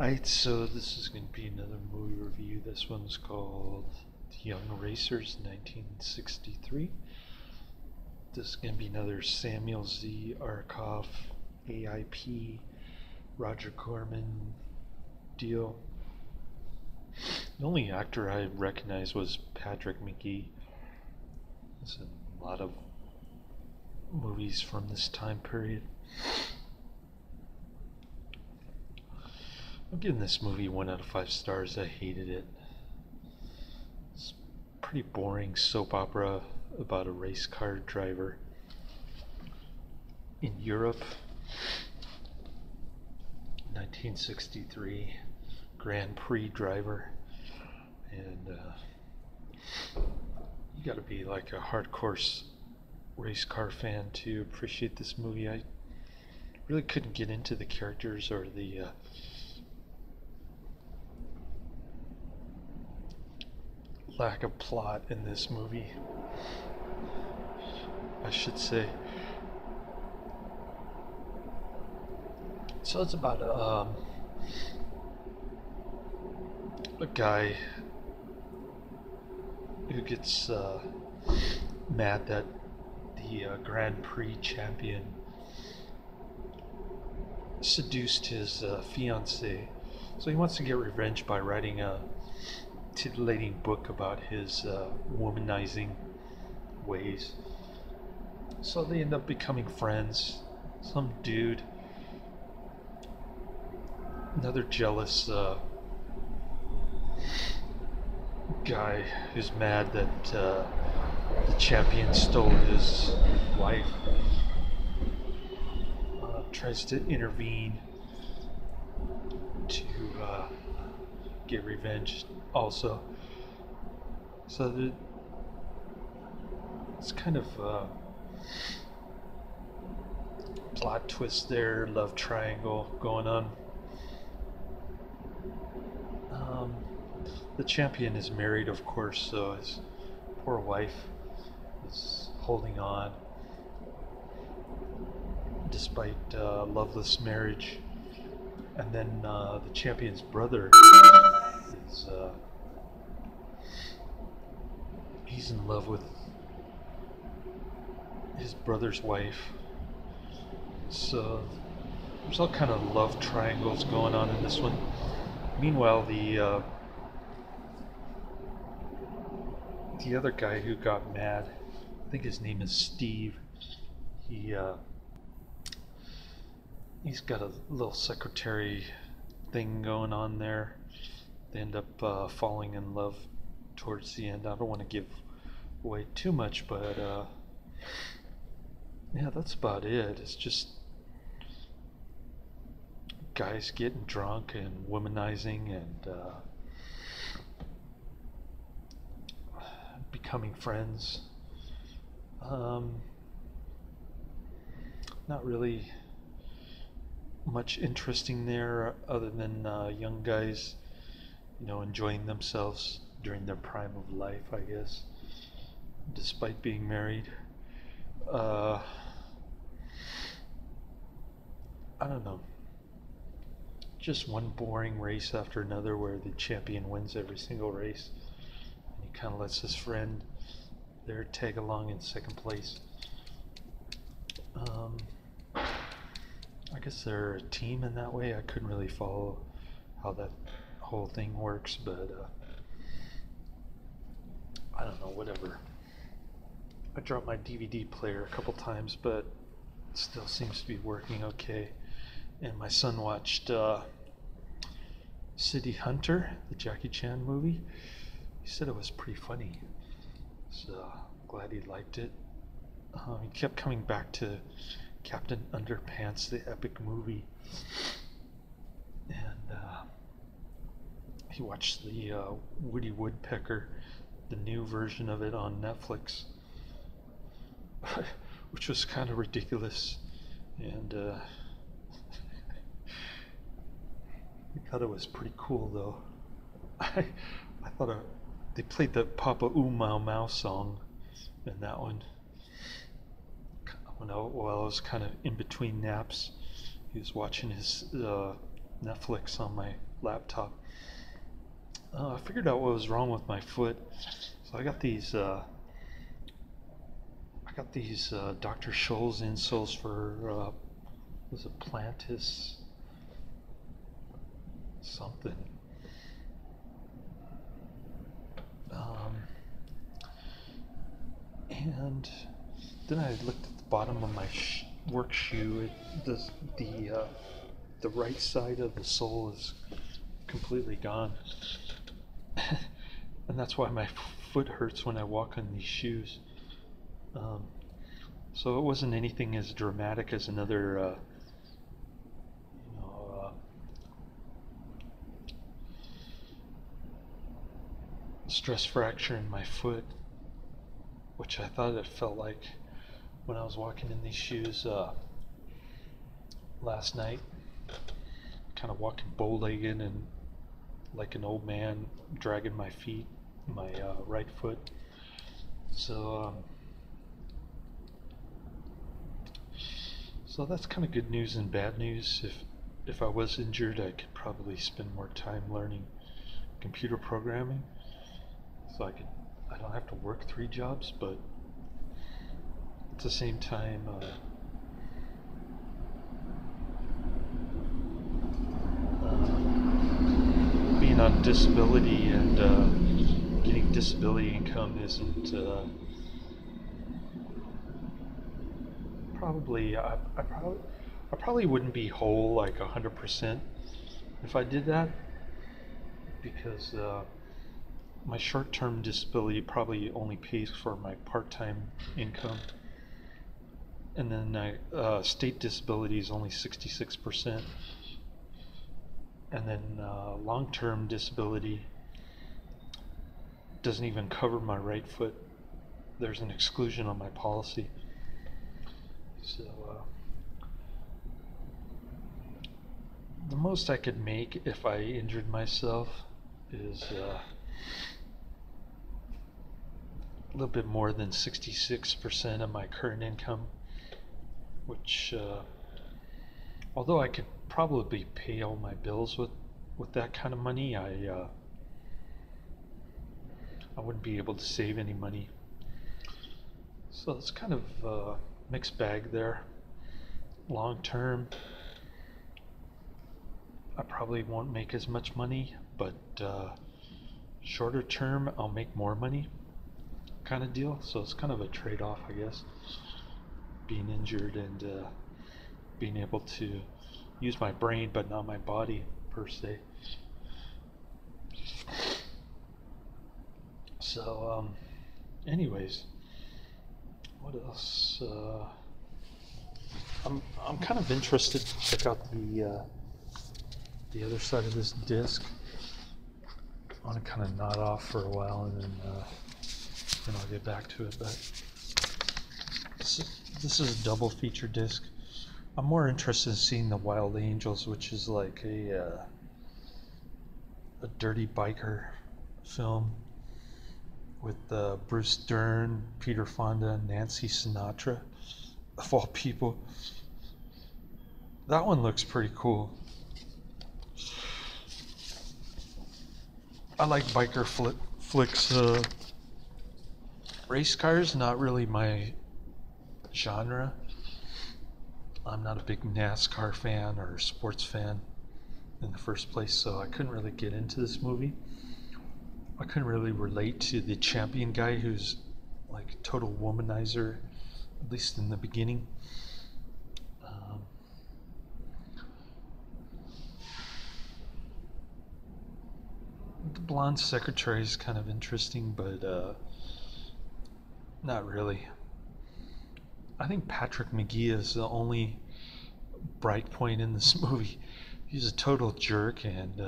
Alright, so this is going to be another movie review. This one's called Young Racers 1963. This is going to be another Samuel Z. Arkoff, AIP, Roger Corman deal. The only actor I recognized was Patrick Magee. There's a lot of movies from this time period. I'm giving this movie 1 out of 5 stars. I hated it. It's a pretty boring soap opera about a race car driver in Europe. 1963 Grand Prix driver, and you gotta be like a hardcore race car fan to appreciate this movie. I really couldn't get into the characters or the lack of plot in this movie, I should say. So it's about a guy who gets mad that the Grand Prix champion seduced his fiancée. So he wants to get revenge by writing a titillating book about his womanizing ways. So they end up becoming friends. Some dude, another jealous guy who's mad that the champion stole his wife, tries to intervene to get revenge also. So it's kind of plot twist there, love triangle going on. The champion is married, of course, so his poor wife is holding on despite loveless marriage. And then the champion's brother is he's in love with his brother's wife. So there's all kind of love triangles going on in this one. Meanwhile, the other guy who got mad, I think his name is Steve, he's got a little secretary thing going on there. They end up falling in love towards the end. I don't want to give away too much, but yeah, that's about it. It's just guys getting drunk and womanizing and becoming friends. Not really much interesting there other than young guys, enjoying themselves during their prime of life, I guess, despite being married. I don't know. Just one boring race after another where the champion wins every single race. And he kind of lets his friend there tag along in second place. I guess they're a team in that way. I couldn't really follow how that whole thing works, but I don't know, whatever. I dropped my DVD player a couple times, but it still seems to be working okay. And my son watched City Hunter, the Jackie Chan movie. He said it was pretty funny, so glad he liked it. He kept coming back to Captain Underpants, the epic movie, and he watched the Woody Woodpecker, the new version of it on Netflix, which was kind of ridiculous, and I thought it was pretty cool though. I thought they played the Papa Ooh Mau Mau song in that one. While I was kind of in between naps, he was watching his Netflix on my laptop. I figured out what was wrong with my foot. So I got these Dr. Scholl's insoles for was it Plantis something. And then I looked at the bottom of my work shoe. The right side of the sole is completely gone, and that's why my foot hurts when I walk on these shoes. So it wasn't anything as dramatic as another, stress fracture in my foot, which I thought it felt like when I was walking in these shoes last night, kind of walking bow-legged and like an old man, dragging my right foot. So that's kind of good news and bad news. If I was injured, I could probably spend more time learning computer programming, so I don't have to work 3 jobs, but at the same time, being on disability and getting disability income isn't I probably wouldn't be whole like 100% if I did that, because my short-term disability probably only pays for my part-time income, and then state disability is only 66%, and then long-term disability doesn't even cover my right foot. There's an exclusion on my policy. So the most I could make if I injured myself is a little bit more than 66% of my current income, which although I could probably pay all my bills with that kind of money, I wouldn't be able to save any money. So it's kind of a mixed bag there. Long term, I probably won't make as much money, but shorter term, I'll make more money, kind of deal. So it's kind of a trade-off, I guess, being injured and being able to use my brain but not my body per se. So anyways, what else? I'm kind of interested to check out the other side of this disc. I want to kind of nod off for a while, and then I'll get back to it. But this is a double feature disc. I'm more interested in seeing The Wild Angels, which is like a dirty biker film with Bruce Dern, Peter Fonda, Nancy Sinatra, of all people. That one looks pretty cool. I like biker flicks. Race cars, not really my genre. I'm not a big NASCAR fan or sports fan in the first place, so I couldn't really get into this movie. I couldn't really relate to the champion guy who's like a total womanizer, at least in the beginning. The blonde secretary is kind of interesting, but not really. I think Patrick Magee is the only bright point in this movie. He's a total jerk and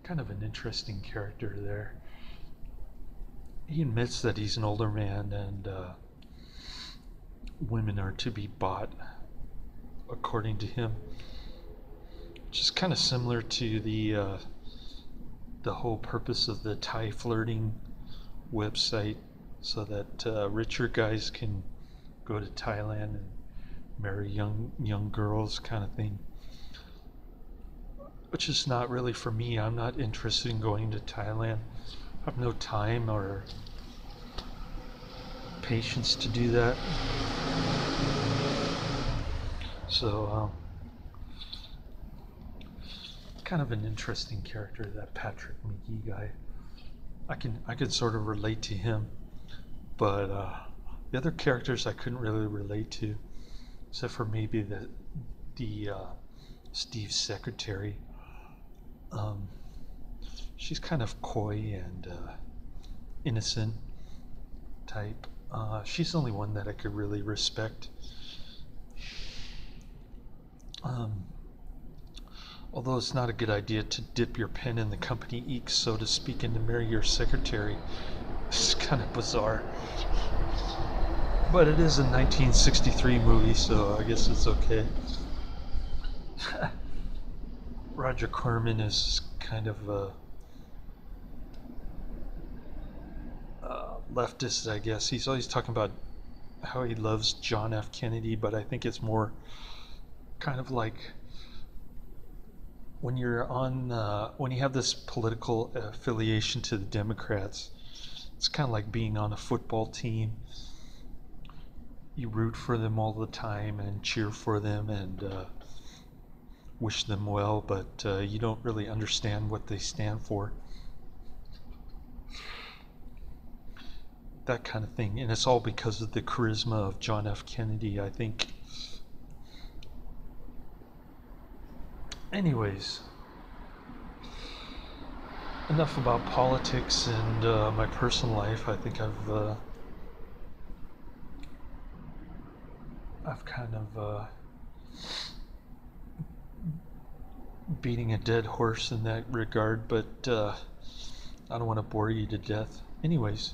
kind of an interesting character there. He admits that he's an older man and women are to be bought, according to him, which is kind of similar to the whole purpose of the Thai flirting website, so that richer guys can go to Thailand and marry young girls, kind of thing. which is not really for me. I'm not interested in going to Thailand. I have no time or patience to do that. So, kind of an interesting character, that Patrick Magee guy. I could sort of relate to him, but the other characters I couldn't really relate to, except for maybe the Steve's secretary. She's kind of coy and innocent type. She's the only one that I could really respect. Although it's not a good idea to dip your pen in the company ink, so to speak, and to marry your secretary. It's kind of bizarre. But it is a 1963 movie, so I guess it's okay. Roger Corman is kind of a leftist, I guess. He's always talking about how he loves John F. Kennedy, but I think it's more kind of like when you're on, when you have this political affiliation to the Democrats, it's kind of like being on a football team. You root for them all the time and cheer for them and wish them well, but you don't really understand what they stand for. That kind of thing. And it's all because of the charisma of John F. Kennedy, I think. Anyways, enough about politics and my personal life. I think I've kind of beating a dead horse in that regard, but I don't want to bore you to death. Anyways,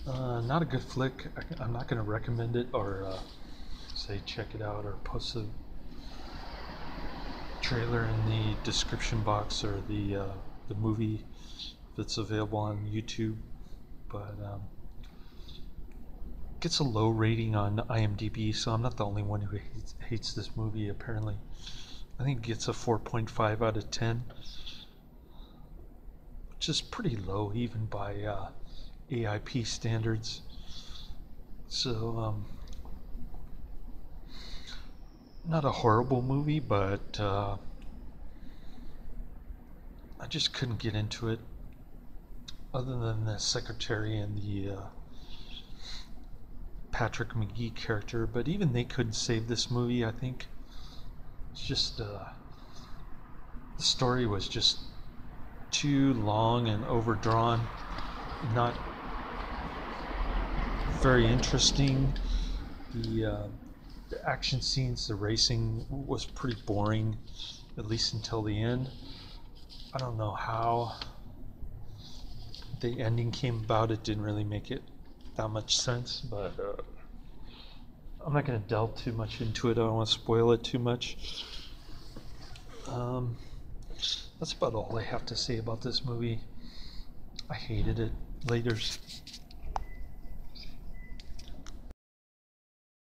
not a good flick. I'm not going to recommend it or say check it out or post a trailer in the description box or the movie that's available on YouTube, but gets a low rating on IMDb, so I'm not the only one who hates this movie apparently. I think it gets a 4.5 out of 10, which is pretty low even by AIP standards. So not a horrible movie, but I just couldn't get into it, other than the secretary and the Patrick Magee character. But even they couldn't save this movie, I think. It's just the story was just too long and overdrawn, not very interesting. The action scenes, the racing was pretty boring, at least until the end. I don't know how the ending came about. It didn't really make it that much sense, but I'm not going to delve too much into it. I don't want to spoil it too much. That's about all I have to say about this movie. I hated it. Laters.